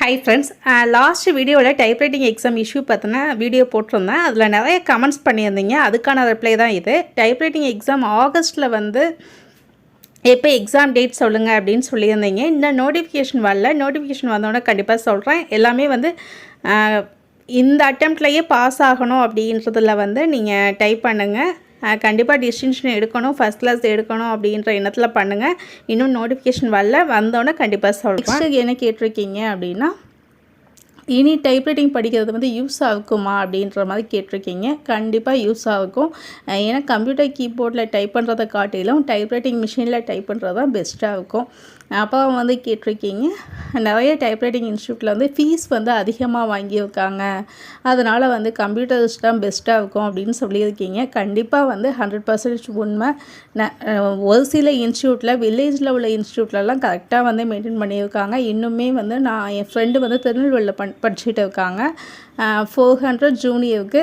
Hi friends, last வீடியோவில் typewriting exam issue பார்த்தினா video போட்டிருந்தேன். அதில் நிறைய கமெண்ட்ஸ் பண்ணியிருந்தீங்க. அதுக்கான ரிப்ளை தான் இது. டைப்ரைட்டிங் எக்ஸாம் ஆகஸ்ட்டில் வந்து எப்போ எக்ஸாம் டேட் சொல்லுங்கள் அப்படின்னு சொல்லியிருந்தீங்க. இன்னும் நோட்டிஃபிகேஷன் வரல. நோட்டிஃபிகேஷன் வந்தோடனே கண்டிப்பாக சொல்கிறேன். எல்லாமே வந்து இந்த அட்டெம்ப்ட்லேயே பாஸ் ஆகணும் அப்படின்றதில் வந்து நீங்கள் டைப் பண்ணுங்கள். கண்டிப்பாக டிஸ்டிங்ஷன் எடுக்கணும், ஃபஸ்ட் கிளாஸ் எடுக்கணும் அப்படின்ற எண்ணத்தில் பண்ணுங்கள். இன்னும் நோட்டிஃபிகேஷன் வரல, வந்தோடனே கண்டிப்பாக சொல்கிறேன். நெக்ஸ்ட்டு என்ன கேட்டிருக்கீங்க அப்படின்னா, இனி டைப்ரைட்டிங் படிக்கிறது வந்து யூஸ் ஆகுமா அப்படின்ற மாதிரி கேட்டிருக்கீங்க. கண்டிப்பாக யூஸ் ஆகும். ஏன்னா கம்ப்யூட்டர் கீபோர்டில் டைப் பண்ணுறதை காட்டிலும் டைப்ரைட்டிங் மிஷினில் டைப் பண்ணுறது தான் பெஸ்ட்டாக இருக்கும். அப்போ வந்து கேட்டிருக்கீங்க, நிறைய டைப்ரைட்டிங் இன்ஸ்டியூட்டில் வந்து ஃபீஸ் வந்து அதிகமாக வாங்கியிருக்காங்க, அதனால் வந்து கம்ப்யூட்டர்ஸ் தான் பெஸ்ட்டாக இருக்கும் அப்படின்னு சொல்லியிருக்கீங்க. கண்டிப்பாக வந்து 100% உண்மை. ஒரு சில இன்ஸ்டியூட்டில், வில்லேஜில் உள்ள இன்ஸ்டியூட்லலாம் கரெக்டாக வந்து மெயின்டைன் பண்ணியிருக்காங்க. இன்னுமே வந்து என் ஃப்ரெண்டு வந்து திருநெல்வேலியில் படிச்சுட்டு இருக்காங்க. 400 ஜூனியருக்கு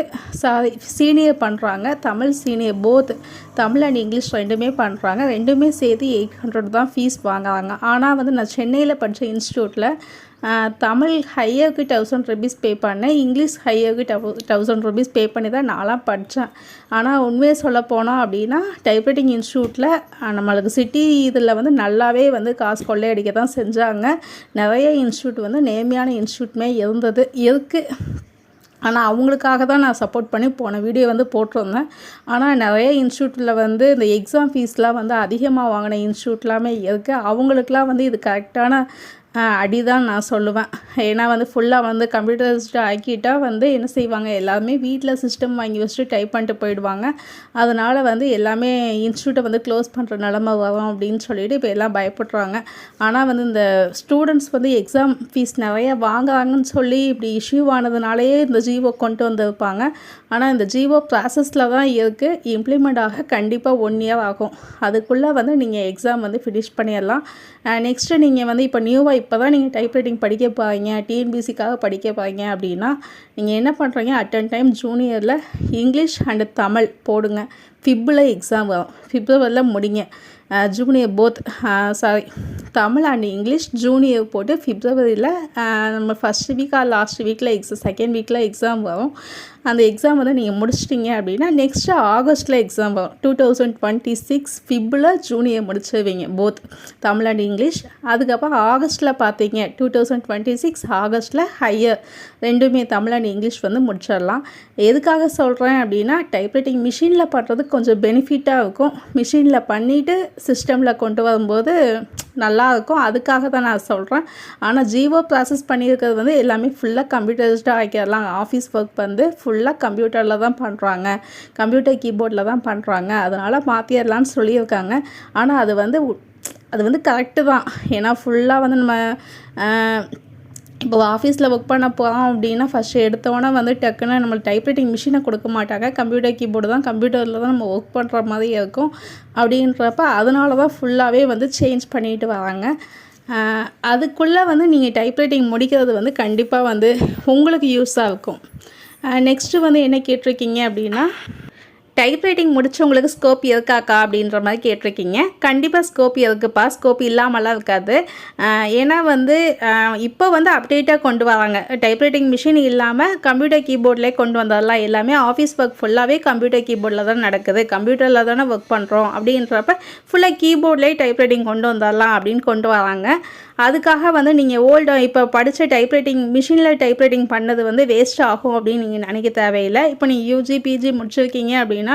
சீனியர் பண்ணுறாங்க. Tamil senior both Tamil and English ரெண்டுமே பண்ணுறாங்க. ரெண்டுமே சேர்த்து 800 தான் ஃபீஸ் வாங்குறாங்க. ஆனால் வந்து நான் சென்னையில் படித்த இன்ஸ்டியூட்டில் தமிழ் ஹையருக்கு 1000 ருபீஸ் பே பண்ணேன், இங்கிலீஷ் ஹையருக்கு 1000 ருபீஸ் பே பண்ணி தான் நான்லாம் படித்தேன். ஆனால் உண்மையை சொல்ல போனோம் அப்படின்னா டைப்ரைட்டிங் இன்ஸ்டியூட்டில் நம்மளுக்கு சிட்டி இதில் வந்து நல்லாவே வந்து காசு கொள்ளையடிக்க தான் செஞ்சாங்க. நிறைய இன்ஸ்டியூட் வந்து நேர்மையான இன்ஸ்டியூட்டுமே இருக்குது. ஆனால் அவங்களுக்காக தான் நான் சப்போர்ட் பண்ணி போன வீடியோ வந்து போட்டிருந்தேன். ஆனால் நிறைய இன்ஸ்டியூட்டில் வந்து இந்த எக்ஸாம் ஃபீஸ்லாம் வந்து அதிகமாக வாங்கின இன்ஸ்டியூட்லாமே இருக்குது. அவங்களுக்குலாம் வந்து இது கரெக்டான அடி தான் நான் சொல்லுவேன். ஏன்னா வந்து ஃபுல்லாக வந்து கம்ப்யூட்டர்ஸ்ட்டு ஆக்கிட்டால் வந்து என்ன செய்வாங்க, எல்லாருமே வீட்டில் சிஸ்டம் வாங்கி வச்சுட்டு டைப் பண்ணிட்டு போயிடுவாங்க. அதனால் வந்து எல்லாமே இன்ஸ்டியூட்டை வந்து க்ளோஸ் பண்ணுற நிலமை வரும் அப்படின்னு சொல்லிட்டு இப்போ எல்லாம் பயப்படுறாங்க. ஆனால் வந்து இந்த ஸ்டூடெண்ட்ஸ் வந்து எக்ஸாம் ஃபீஸ் நிறைய வாங்குறாங்கன்னு சொல்லி இப்படி இஷ்யூ ஆனதுனாலேயே இந்த ஜிஓ கொண்டு வந்திருப்பாங்க. ஆனால் இந்த ஜிஓ ப்ராசஸில் தான் இருக்குது. இம்ப்ளிமெண்ட் ஆக கண்டிப்பாக 1 இயர் ஆகும். அதுக்குள்ளே வந்து நீங்கள் எக்ஸாம் வந்து ஃபினிஷ் பண்ணிடலாம். நெக்ஸ்ட்டு நீங்கள் வந்து இப்போ நியூவாக இப்போ தான் நீங்கள் டைப்ரைட்டிங் படிக்க போகிறீங்க, டிஎன்பிசிக்காக படிக்க போகிறீங்க அப்படின்னா நீங்கள் என்ன பண்ணுறீங்க, அட்டன் டைம் ஜூனியரில் இங்கிலீஷ் அண்டு தமிழ் போடுங்க. ஃபிப்பில் எக்ஸாம் வரும், பிப்ரவரியில் முடிங்க. Junior both Tamil and English junior போட்டு பிப்ரவரியில் நம்ம ஃபஸ்ட் வீக் ஆர் லாஸ்ட் வீக்கில் செகண்ட் வீக்கில் எக்ஸாம் வரும். அந்த எக்ஸாம் வந்து நீங்கள் முடிச்சிட்டிங்க அப்படின்னா நெக்ஸ்ட்டு ஆகஸ்ட்டில் எக்ஸாம் வரும். 2026 ஃபிப்பில் ஜூனியர் முடிச்சிருவீங்க போத் தமிழ் அண்ட் இங்கிலீஷ். அதுக்கப்புறம் ஆகஸ்ட்டில் பார்த்தீங்க 2026 ஆகஸ்ட்டில் ஹையர் ரெண்டுமே தமிழ் அண்ட் இங்கிலீஷ் வந்து முடிச்சிடலாம். எதுக்காக சொல்கிறேன் அப்படின்னா டைப்ரைட்டிங் மிஷினில் பண்ணுறது கொஞ்சம் பெனிஃபிட்டாக இருக்கும். மிஷினில் பண்ணிவிட்டு சிஸ்டமில் கொண்டு வரும்போது நல்லாயிருக்கும். அதுக்காக தான் நான் சொல்கிறேன். ஆனால் ஜிஓ ப்ராசஸ் பண்ணியிருக்கிறது வந்து எல்லாமே ஃபுல்லாக கம்ப்யூட்டரைஸ்டாக ஆக்கிடலாம். ஆஃபீஸ் ஒர்க் வந்து ஃபுல்லாக கம்ப்யூட்டரில் தான் பண்ணுறாங்க, கம்ப்யூட்டர் கீபோர்டில் தான் பண்ணுறாங்க, அதனால் மாற்றிடலான்னு சொல்லியிருக்காங்க. ஆனால் அது வந்து கரெக்டு தான். ஏன்னா ஃபுல்லாக வந்து நம்ம இப்போ ஆஃபீஸில் ஒர்க் பண்ண போகிறோம் அப்படின்னா ஃபஸ்ட்டு எடுத்தோன்னே வந்து டக்குன்னு நம்ம டைப்ரைட்டிங் மிஷினை கொடுக்க மாட்டாங்க. கம்ப்யூட்டர் கீபோர்டு தான், கம்ப்யூட்டரில் தான் நம்ம ஒர்க் பண்ணுற மாதிரி இருக்கும். அப்படின்றப்ப அதனால தான் ஃபுல்லாகவே வந்து சேஞ்ச் பண்ணிட்டு வராங்க. அதுக்குள்ளே வந்து நீங்கள் டைப்ரைட்டிங் முடிக்கிறது வந்து கண்டிப்பாக வந்து உங்களுக்கு யூஸாக இருக்கும். நெக்ஸ்ட்டு வந்து என்ன கேட்டிருக்கீங்க அப்படின்னா, டைப்ரைட்டிங் முடிச்சவங்களுக்கு ஸ்கோப் இருக்காக்கா அப்படின்ற மாதிரி கேட்டிருக்கீங்க. கண்டிப்பாக ஸ்கோப் இருக்குப்பா, ஸ்கோப் இல்லாமலாம் இருக்காது. ஏன்னா வந்து இப்போ வந்து அப்டேட்டாக கொண்டு வராங்க. டைப்ரைட்டிங் மிஷின் இல்லாமல் கம்ப்யூட்டர் கீபோர்ட்லேயே கொண்டு வந்ததெல்லாம் எல்லாமே ஆஃபீஸ் ஒர்க் ஃபுல்லாகவே கம்ப்யூட்டர் கீபோர்டில் தான் நடக்குது, கம்ப்யூட்டரில் தானே ஒர்க் பண்ணுறோம் அப்படின்றப்ப ஃபுல்லாக கீபோர்ட்லேயே டைப்ரைட்டிங் கொண்டு வந்துடலாம் அப்படின்னு கொண்டு வராங்க. அதுக்காக வந்து நீங்கள் இப்போ படித்த டைப்ரைட்டிங் மிஷினில் டைப்ரைட்டிங் பண்ணது வந்து வேஸ்ட் ஆகும் அப்படின்னு நீங்கள் நினைக்க தேவையில்லை. இப்போ நீங்கள் யூஜி பிஜி முடிச்சிருக்கீங்க அப்படின்னா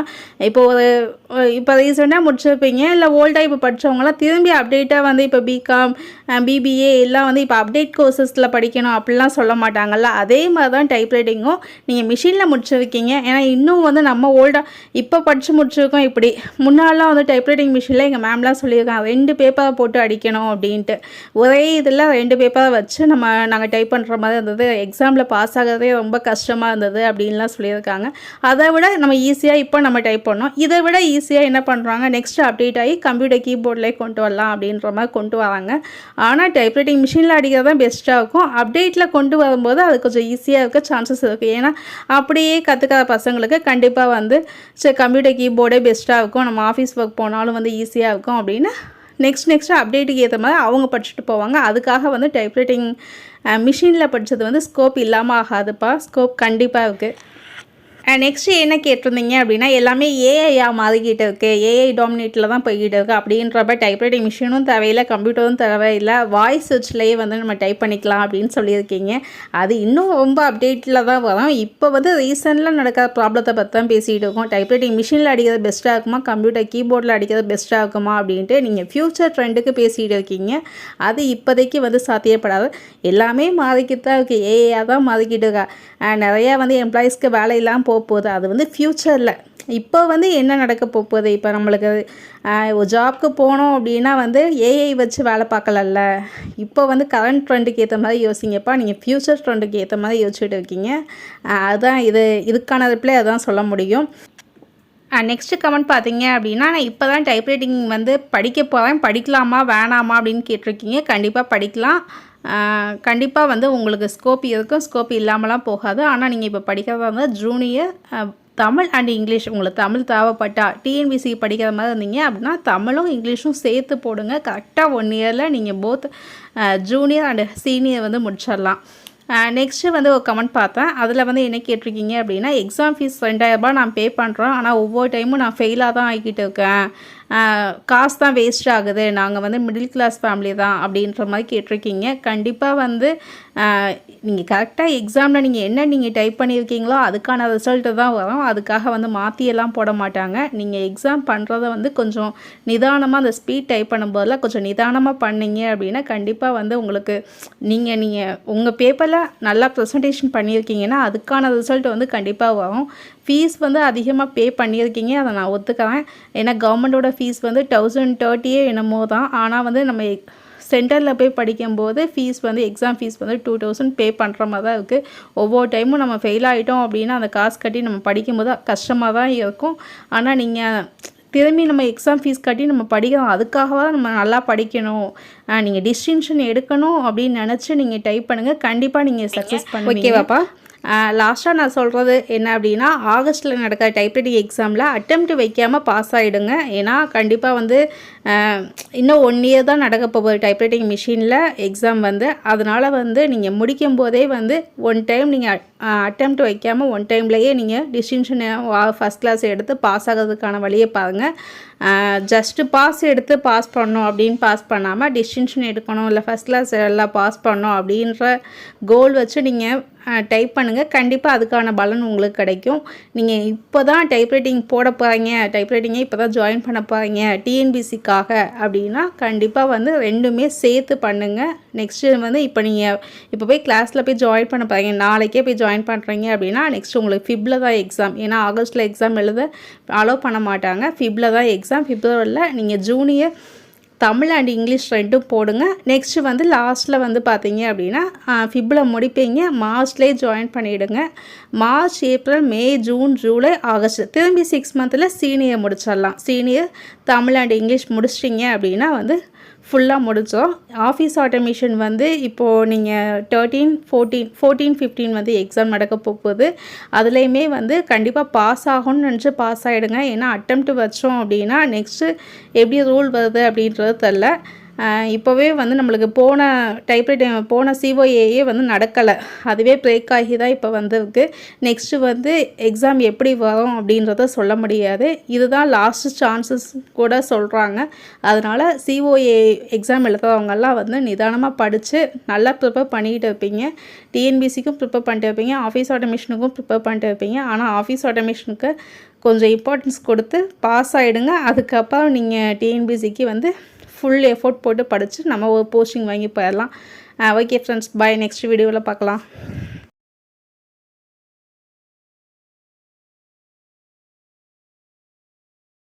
இப்போ ரீசெண்டாக முடிச்சிருப்பீங்க, இல்லை ஓல்டாக இப்போ படித்தவங்களாம் திரும்பி அப்டேட்டாக வந்து இப்போ பிகாம் பிபிஏ எல்லாம் வந்து இப்போ அப்டேட் கோர்சஸில் படிக்கணும் அப்படிலாம் சொல்ல மாட்டாங்கள்ல. அதே மாதிரி தான் டைப்ரைட்டிங்கும் நீங்கள் மிஷினில் முடிச்சிருக்கீங்க. ஏன்னா இன்னும் வந்து நம்ம ஓல்டாக இப்போ படித்து முடிச்சிருக்கோம். இப்படி முன்னாலாம் வந்து டைப்ரைட்டிங் மிஷினில் எங்கள் மேம்லாம் சொல்லியிருக்காங்க 2 பேப்பரை போட்டு அடிக்கணும் அப்படின்ட்டு. ஒரே இதில் 2 பேப்பரை வச்சு நாங்கள் டைப் பண்ணுற மாதிரி இருந்தது. எக்ஸாமில் பாஸ் ஆகிறதே ரொம்ப கஷ்டமாக இருந்தது அப்படின்லாம் சொல்லியிருக்காங்க. அதை விட நம்ம ஈஸியாக இப்போ நம்ம டைப் பண்ணோம். இதை விட ஈஸியாக என்ன பண்ணுறாங்க, நெக்ஸ்ட் அப்டேட் ஆகி கம்ப்யூட்டர் கீபோர்ட்லேயே கொண்டு வரலாம் அப்படின்ற மாதிரி கொண்டு வராங்க. ஆனால் டைப்ரைட்டிங் மிஷினில் அடிக்கிறது தான் பெஸ்ட்டாக இருக்கும். அப்டேட்டில் கொண்டு வரும்போது அது கொஞ்சம் ஈஸியாக இருக்க சான்சஸ் இருக்குது. ஏன்னா அப்படியே கற்றுக்காத பசங்களுக்கு கண்டிப்பாக வந்து கம்ப்யூட்டர் கீபோர்டே பெஸ்ட்டாக இருக்கும், நம்ம ஆஃபீஸ் ஒர்க் போனாலும் வந்து ஈஸியாக இருக்கும் அப்படின்னு நெக்ஸ்ட் அப்டேட்டுக்கு ஏற்ற மாதிரி அவங்க படிச்சுட்டு போவாங்க. அதுக்காக வந்து டைப்ரைட்டிங் மிஷினில் படித்தது வந்து ஸ்கோப் இல்லாமல் ஆகாதுப்பா. ஸ்கோப் கண்டிப்பாக இருக்குது. நெக்ஸ்ட்டு என்ன கேட்டிருந்தீங்க அப்படின்னா, எல்லாமே ஏஐயாக மாறிக்கிட்டு இருக்குது, ஏஐ டாமினேட்டில் தான் போய்கிட்டு இருக்குது. அப்படின்றப்ப டைப்ரைட்டிங் மிஷினும் தேவையில்லை, கம்ப்யூட்டரும் தேவையில்லை, வாய்ஸ் வச்சுலேயே வந்து நம்ம டைப் பண்ணிக்கலாம் அப்படின்னு சொல்லியிருக்கீங்க. அது இன்னும் ரொம்ப அப்டேட்டில் தான் வரும். இப்போ வந்து ரீசெண்டில் நடக்கிற ப்ராப்ளத்தை பற்றி தான் பேசிகிட்டு இருக்கோம். டைப்ரைட்டிங் மிஷினில் அடிக்கிறது பெஸ்ட்டாக இருக்குமா, கம்ப்யூட்டர் கீபோர்டில் அடிக்கிறது பெஸ்ட்டாக இருக்குமா அப்படின்ட்டு நீங்கள் ஃப்யூச்சர் ட்ரெண்டுக்கு பேசிகிட்டு இருக்கீங்க. அது இப்போதைக்கு வந்து சாத்தியப்படாது. எல்லாமே மாறிக்கிட்டு தான் இருக்குது, ஏஐயாக தான் மாறிக்கிட்டு இருக்கா. நிறையா வந்து எம்ப்ளாயீஸ்க்கு வேலை இல்லாமல் போகுது. அது வந்து ஃப்யூச்சரில். இப்போ வந்து என்ன நடக்க போகுது, இப்போ நம்மளுக்கு ஒரு ஜாப்க்கு போனோம் அப்படின்னா வந்து ஏஐ வச்சு வேலை பார்க்கலல்ல. இப்போ வந்து கரண்ட் ட்ரெண்டுக்கு ஏற்ற மாதிரி யோசிங்கப்பா. நீங்கள் ஃப்யூச்சர் ட்ரெண்டுக்கு ஏற்ற மாதிரி யோசிச்சுட்டு இருக்கீங்க. அதுதான் இதுக்கான ரிப்ளை அதான் சொல்ல முடியும். நெக்ஸ்ட்டு கமெண்ட் பார்த்தீங்க அப்படின்னா, நான் இப்போ தான் டைப்ரைட்டிங் வந்து படிக்க போகிறேன், படிக்கலாமா வேணாமா அப்படின்னு கேட்டிருக்கீங்க. கண்டிப்பாக படிக்கலாம். கண்டிப்பாக வந்து உங்களுக்கு ஸ்கோப் இருக்கும், ஸ்கோப் இல்லாமலாம் போகாது. ஆனால் நீங்கள் இப்போ படிக்கிறதா இருந்தால் ஜூனியர் தமிழ் அண்ட் இங்கிலீஷ், உங்களுக்கு தமிழ் தேவைப்பட்டா டிஎன்பிசி படிக்கிற மாதிரி இருந்தீங்க அப்படின்னா தமிழும் இங்கிலீஷும் சேர்த்து போடுங்க. கரெக்டாக 1 இயரில் நீங்கள் போத் ஜூனியர் அண்ட் சீனியர் வந்து முடிச்சிடலாம். நெக்ஸ்ட்டு வந்து ஒரு கமெண்ட் பார்த்தேன். அதில் வந்து என்ன கேட்டிருக்கீங்க அப்படின்னா, எக்ஸாம் ஃபீஸ் 2000 நான் பே பண்ணுறோம், ஆனால் ஒவ்வொரு டைமும் நான் ஃபெயிலாக தான் ஆகிக்கிட்டு இருக்கேன், காசு தான் வேஸ்ட் ஆகுது, நாங்கள் வந்து மிடில் கிளாஸ் ஃபேமிலி தான் அப்படின்ற மாதிரி கேட்டிருக்கீங்க. கண்டிப்பாக வந்து நீங்கள் கரெக்டாக எக்ஸாமில் நீங்கள் டைப் பண்ணியிருக்கீங்களோ அதுக்கான ரிசல்ட்டு தான் வரும். அதுக்காக வந்து மாற்றியெல்லாம் போட மாட்டாங்க. நீங்கள் எக்ஸாம் பண்ணுறத வந்து கொஞ்சம் நிதானமாக அந்த ஸ்பீட் டைப் பண்ணும்போதெல்லாம் கொஞ்சம் நிதானமாக பண்ணிங்க அப்படின்னா கண்டிப்பாக வந்து உங்களுக்கு நீங்கள் உங்கள் பேப்பரில் நல்லா ப்ரெசன்டேஷன் பண்ணியிருக்கீங்கன்னா அதுக்கான ரிசல்ட் வந்து கண்டிப்பாக வரும். ஃபீஸ் வந்து அதிகமாக பே பண்ணியிருக்கீங்க, அதை நான் ஒத்துக்கிறேன். ஏன்னா கவர்மெண்ட்டோட ஃபீஸ் வந்து 1030 என்னமோ தான். ஆனால் வந்து நம்ம சென்டரில் போய் படிக்கும்போது ஃபீஸ் வந்து எக்ஸாம் ஃபீஸ் வந்து 2000 பே பண்ணுற மாதிரி தான் இருக்குது. ஒவ்வொரு டைமும் நம்ம ஃபெயில் ஆகிட்டோம் அப்படின்னா அந்த காசு கட்டி நம்ம படிக்கும்போது கஷ்டமாக தான் இருக்கும். ஆனால் நீங்கள் திரும்பி நம்ம எக்ஸாம் ஃபீஸ் கட்டி நம்ம படிக்கிறோம், அதுக்காக தான் நம்ம நல்லா படிக்கணும், நீங்கள் டிஸ்டிங்ஷன் எடுக்கணும் அப்படின்னு நினச்சி நீங்கள் டைப் பண்ணுங்கள். கண்டிப்பாக நீங்கள் சக்ஸஸ் பண்ணுவீங்க. ஓகேவாப்பா? லாஸ்ட்டாக நான் சொல்கிறது என்ன அப்படின்னா, ஆகஸ்ட்டில் நடக்கிற டைப்ரைட்டிங் எக்ஸாமில் அட்டெம்ப்ட் வைக்காமல் பாஸ் ஆகிடுங்க. ஏன்னா கண்டிப்பாக வந்து இன்னும் 1 இயர் தான் நடக்க போகுது டைப்ரைட்டிங் மிஷினில் எக்ஸாம் வந்து. அதனால் வந்து நீங்கள் முடிக்கும் போதே வந்து 1 டைம் நீங்கள் அட்டெம்ப்ட் வைக்காமல் 1 டைம்லேயே நீங்கள் டிஸ்டிங்ஷன் ஃபஸ்ட் கிளாஸ் எடுத்து பாஸ் ஆகிறதுக்கான வழியை பாருங்கள். ஜஸ்ட்டு பாஸ் எடுத்து பாஸ் பண்ணணும் அப்படின்னு பாஸ் பண்ணாமல் டிஸ்டிங்ஷன் எடுக்கணும், இல்லை ஃபஸ்ட் கிளாஸ் எல்லாம் பாஸ் பண்ணணும் அப்படின்ற கோல் வச்சு நீங்கள் டைப் பண்ணுங்கள். கண்டிப்பாக அதுக்கான பலன் உங்களுக்கு கிடைக்கும். நீங்கள் இப்போ தான் டைப்ரைட்டிங் போட போகிறீங்க, டைப்ரைட்டிங்கை இப்போ தான் ஜாயின் பண்ண போகிறீங்க டிஎன்பிசிக்காக அப்படின்னா கண்டிப்பாக வந்து 2மே சேர்த்து பண்ணுங்கள். நெக்ஸ்ட்டு வந்து இப்போ போய் கிளாஸில் போய் ஜாயின் பண்ண போகிறீங்க, நாளைக்கே போய் ஜாயின் பண்ணுறீங்க அப்படின்னா நெக்ஸ்ட் உங்களுக்கு ஃபிப்ல தான் எக்ஸாம். ஏன்னா ஆகஸ்ட்டில் எக்ஸாம் எழுத அலோவ் பண்ண மாட்டாங்க. ஃபிப்ல தான் எக்ஸாம். பிப்ரவரியில் நீங்கள் ஜூனியர் தமிழ் அண்ட் இங்கிலீஷ் 2ம் போடுங்க. நெக்ஸ்ட்டு வந்து லாஸ்ட்டில் வந்து பார்த்தீங்க அப்படின்னா ஃபிப்பில் முடிப்பீங்க, மார்ச்லேயே ஜாயின் பண்ணிவிடுங்க. மார்ச், ஏப்ரல், மே, ஜூன், ஜூலை, ஆகஸ்ட் திரும்பி 6 மந்தில் சீனியர் முடிச்சிடலாம். சீனியர் தமிழ் அண்ட் இங்கிலீஷ் முடிச்சிட்டிங்க அப்படின்னா வந்து ஃபுல்லாக முடித்தோம். ஆஃபீஸ் ஆட்டோமேஷன் வந்து இப்போது நீங்கள் 13, 14, 15 வந்து எக்ஸாம் நடக்க போகுது. அதுலேயுமே வந்து கண்டிப்பாக பாஸ் ஆகும்னு நினச்சி பாஸ் ஆகிடுங்க. ஏன்னா அட்டெம்ப்ட் வச்சோம் அப்படின்னா நெக்ஸ்ட்டு எப்படி ரூல் வருது அப்படின்றது தெரில. இப்போவே வந்து நம்மளுக்கு போன சிஓஏயே வந்து நடக்கலை, அதுவே பிரேக் ஆகி தான் இப்போ வந்திருக்கு. நெக்ஸ்ட்டு வந்து எக்ஸாம் எப்படி வரும் அப்படின்றத சொல்ல முடியாது. இதுதான் லாஸ்ட் சான்சஸ் கூட சொல்கிறாங்க. அதனால் சிஓஏ எக்ஸாம் எழுதுறவங்கெல்லாம் வந்து நிதானமாக படித்து நல்லா ப்ரிப்பேர் பண்ணிக்கிட்டு இருப்பீங்க. டிஎன்பிசிக்கும் ப்ரிப்பேர் பண்ணிட்டு இருப்பீங்க, ஆஃபீஸ் ஆட்டோமேஷனுக்கும் ப்ரிப்பேர் பண்ணிட்டு இருப்பீங்க. ஆனால் ஆஃபீஸ் ஆட்டோமேஷனுக்கு கொஞ்சம் இம்பார்ட்டன்ஸ் கொடுத்து பாஸ் ஆகிடுங்க. அதுக்கப்புறம் நீங்கள் டிஎன்பிசிக்கு வந்து ஃபுல் எஃபோர்ட் போட்டு படித்து நம்ம ஒரு போஸ்டிங் வாங்கி போயிடலாம். ஓகே ஃப்ரெண்ட்ஸ், பாய். நெக்ஸ்ட் வீடியோவில் பார்க்கலாம்.